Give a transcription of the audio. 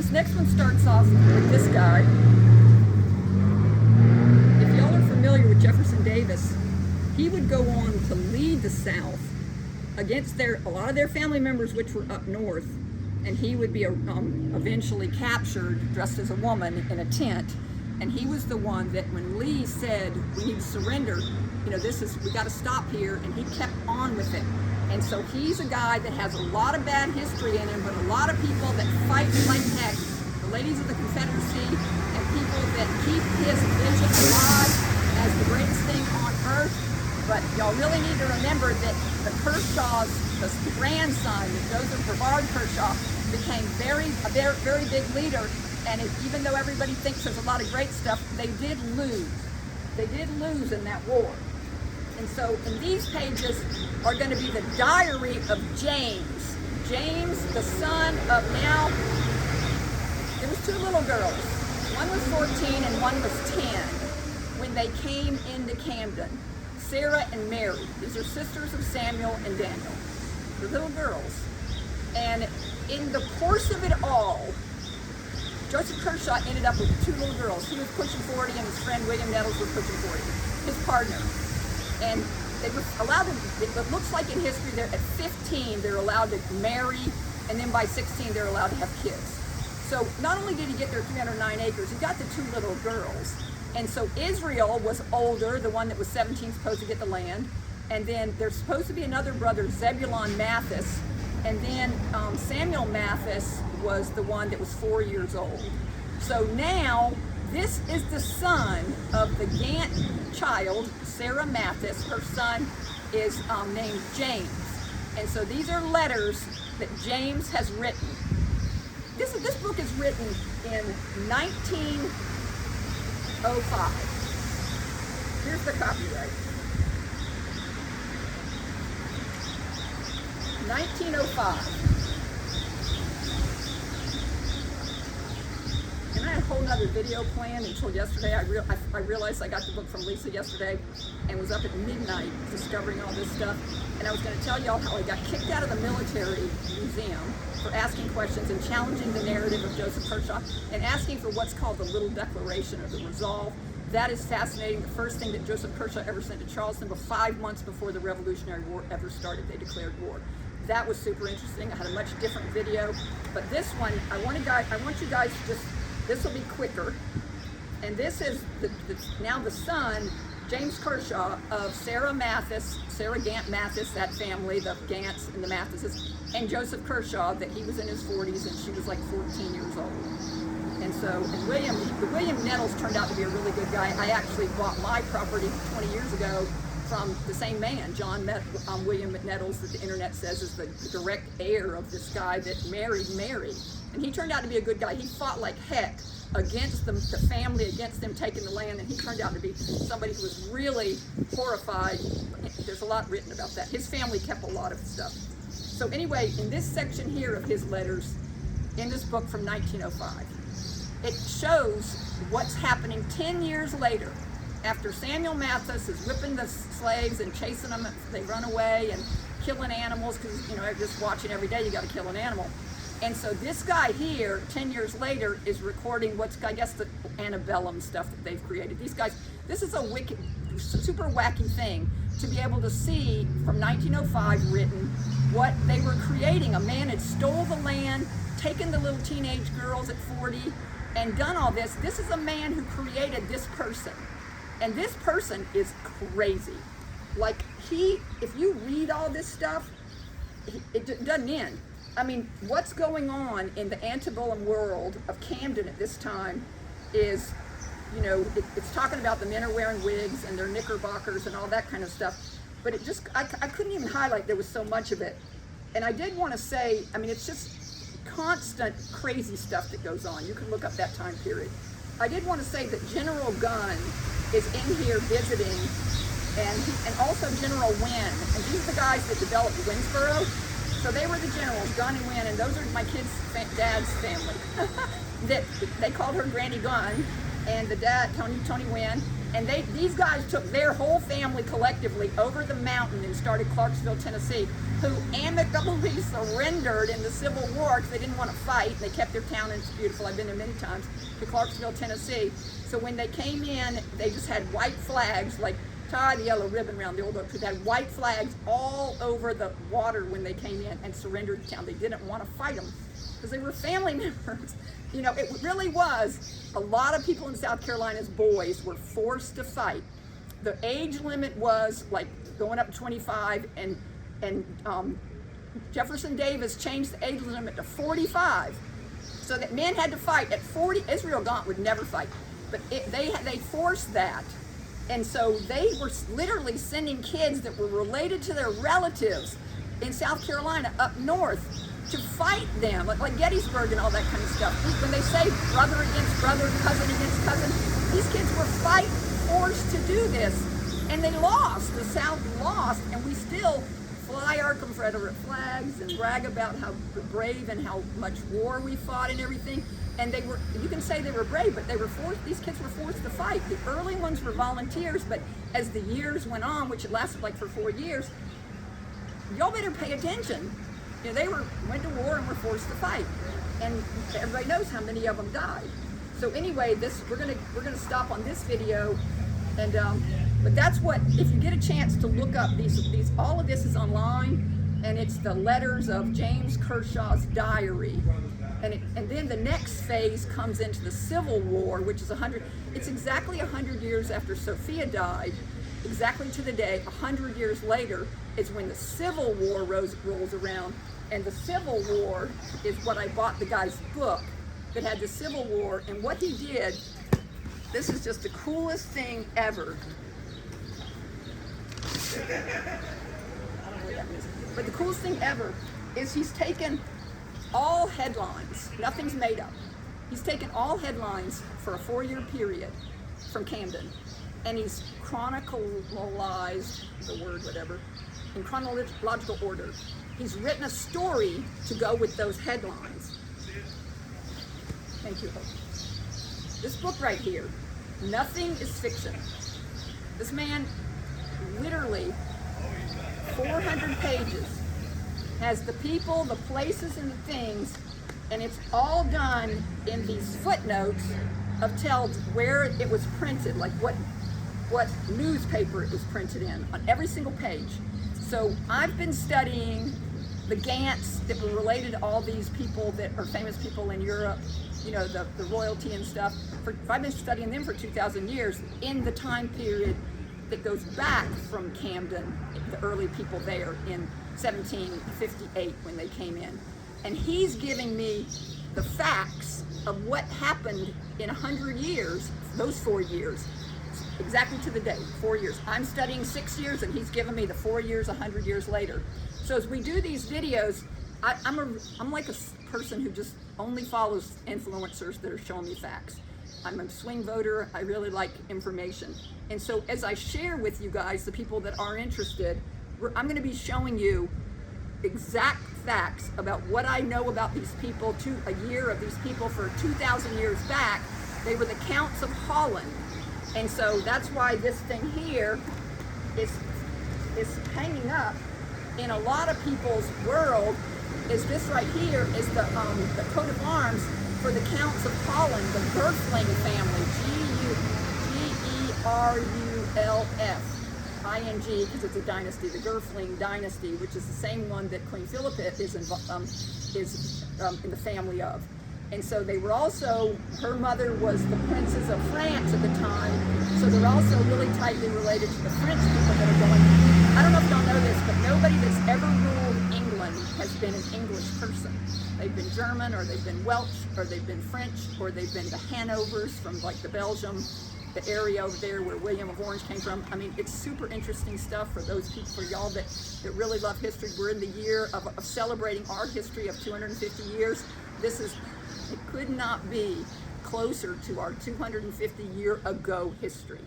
This next one starts off with this guy. If y'all are familiar with Jefferson Davis, he would go on to lead the South against a lot of their family members, which were up north, and he would be eventually captured dressed as a woman in a tent. And he was the one that when Lee said, we need to surrender, we got to stop here, and he kept on with it. And so he's a guy that has a lot of bad history in him, but a lot of people that fight like heck, the ladies of the Confederacy, and people that keep his vision alive as the greatest thing on earth. But y'all really need to remember that the Kershaws, the grandson, Joseph Brevard Kershaw, became a very big leader. And even though everybody thinks there's a lot of great stuff, they did lose. They did lose in that war. And so in these pages are going to be the diary of James. James, the son of there was two little girls. One was 14 and one was 10 when they came into Camden. Sarah and Mary. These are sisters of Samuel and Daniel. They're little girls. And in the course of it all, Joseph Kershaw ended up with two little girls. He was pushing 40 and his friend William Nettles was pushing 40, his partner. And they were allowed to, it looks like in history, they're at 15, they're allowed to marry, and then by 16, they're allowed to have kids. So not only did he get their 309 acres, he got the two little girls. And so Israel was older, the one that was 17 supposed to get the land. And then there's supposed to be another brother, Zebulon Mathis. And then Samuel Mathis was the one that was 4 years old. So now, this is the son of the Gant child, Sarah Mathis. Her son is named James. And so these are letters that James has written. This book is written in 1905. Here's the copyright. 1905. And I had a whole nother video planned until yesterday. I realized I got the book from Lisa yesterday and was up at midnight discovering all this stuff. And I was going to tell y'all how I got kicked out of the military museum for asking questions and challenging the narrative of Joseph Kershaw and asking for what's called the Little Declaration or the Resolve. That is fascinating. The first thing that Joseph Kershaw ever sent to Charleston, but 5 months before the Revolutionary War ever started, they declared war. That was super interesting. I had a much different video, but this one, I want you guys to just, this will be quicker. And this is now the son, James Kershaw, of Sarah Gant Mathis, that family, the Gants and the Mathises, and Joseph Kershaw, that he was in his 40s and she was like 14 years old. And so, William Nettles turned out to be a really good guy. I actually bought my property 20 years ago from the same man, William Nettles, that the internet says is the direct heir of this guy that married Mary. And he turned out to be a good guy. He fought like heck against the family, against them taking the land, and he turned out to be somebody who was really horrified. There's a lot written about that. His family kept a lot of stuff. So anyway, in this section here of his letters, in this book from 1905, it shows what's happening 10 years later. After Samuel Mathis is whipping the slaves and chasing them, they run away and killing animals, because just watching every day you got to kill an animal. And so this guy here, 10 years later, is recording what's, I guess, the antebellum stuff that they've created. These guys, this is a wicked, super wacky thing to be able to see from 1905 written what they were creating. A man had stole the land, taken the little teenage girls at 40, and done all this. This is a man who created this person. And this person is crazy. Like, if you read all this stuff, it doesn't end. I mean, what's going on in the antebellum world of Camden at this time is, it's talking about the men are wearing wigs and their knickerbockers and all that kind of stuff. But I couldn't even highlight, there was so much of it. And I did want to say, it's just constant crazy stuff that goes on. You can look up that time period. I did want to say that General Gunn is in here visiting, and also General Wynn. And these are the guys that developed Winsboro. So they were the generals, Gunn and Wynn, and those are my kid's dad's family. They called her Granny Gunn, and the dad, Tony Wynn, And these guys took their whole family collectively over the mountain and started Clarksville, Tennessee, who amicably surrendered in the Civil War because they didn't want to fight. They kept their town, and it's beautiful. I've been there many times, to Clarksville, Tennessee. So when they came in, they just had white flags, like tie the yellow ribbon around the old oak tree. They had white flags all over the water when they came in and surrendered the town. They didn't want to fight them because they were family members. You know, it really was. A lot of people in South Carolina's boys were forced to fight. The age limit was like going up to 25, and Jefferson Davis changed the age limit to 45, so that men had to fight at 40. Israel Gaunt would never fight, but they forced that, and so they were literally sending kids that were related to their relatives in South Carolina up north to fight them, like Gettysburg and all that kind of stuff. When they say brother against brother, cousin against cousin, these kids were forced to do this, and they lost. The South lost, and we still fly our Confederate flags and brag about how brave and how much war we fought and everything. And they were, you can say they were brave, but they were forced, these kids were forced to fight. The early ones were volunteers, but as the years went on, which it lasted like for 4 years, y'all better pay attention. You know, they went to war and were forced to fight, and everybody knows how many of them died. So anyway, we're gonna stop on this video, and but that's what, if you get a chance to look up these all of this is online, and it's the letters of James Kershaw's diary, and then the next phase comes into the Civil War, which is it's exactly 100 years after Sophia died. Exactly to the day, 100 years later, is when the Civil War rolls around. And the Civil War is what I bought the guy's book that had the Civil War. And what he did, this is just the coolest thing ever. I don't know what that means. But the coolest thing ever is he's taken all headlines. Nothing's made up. He's taken all headlines for a 4-year period from Camden, and he's chronologized the word, whatever, in chronological order. He's written a story to go with those headlines. Thank you, Hope. This book right here, Nothing is Fiction. This man, literally 400 pages, has the people, the places, and the things, and it's all done in these footnotes of tells where it was printed, like what newspaper it was printed in, on every single page. So I've been studying the Gants that were related to all these people that are famous people in Europe, you know, the royalty and stuff. I've been studying them for 2,000 years in the time period that goes back from Camden, the early people there in 1758 when they came in. And he's giving me the facts of what happened in 100 years, those 4 years, exactly to the day, 4 years. I'm studying 6 years, and he's giving me the 4 years, 100 years later. So as we do these videos, I'm like a person who just only follows influencers that are showing me facts. I'm a swing voter. I really like information. And so as I share with you guys, the people that are interested, I'm going to be showing you exact facts about what I know about these people, a year of these people for 2,000 years back. They were the Counts of Holland. And so that's why this thing here is hanging up in a lot of people's world. Is this right here is the coat of arms for the Counts of Holland, the Gerfling family, G-U-R-U-L-F-I-N-G, because it's a dynasty, the Gerfling dynasty, which is the same one that Queen Philippa is in the family of. And so they were also, her mother was the Princess of France at the time, so they're also really tightly related to the French people that are going. I don't know if y'all know this, but nobody that's ever ruled England has been an English person. They've been German, or they've been Welsh, or they've been French, or they've been the Hanovers from like the Belgium, the area over there where William of Orange came from. I mean, it's super interesting stuff for those people, for y'all that really love history. We're in the year of celebrating our history of 250 years. It could not be closer to our 250 year ago history.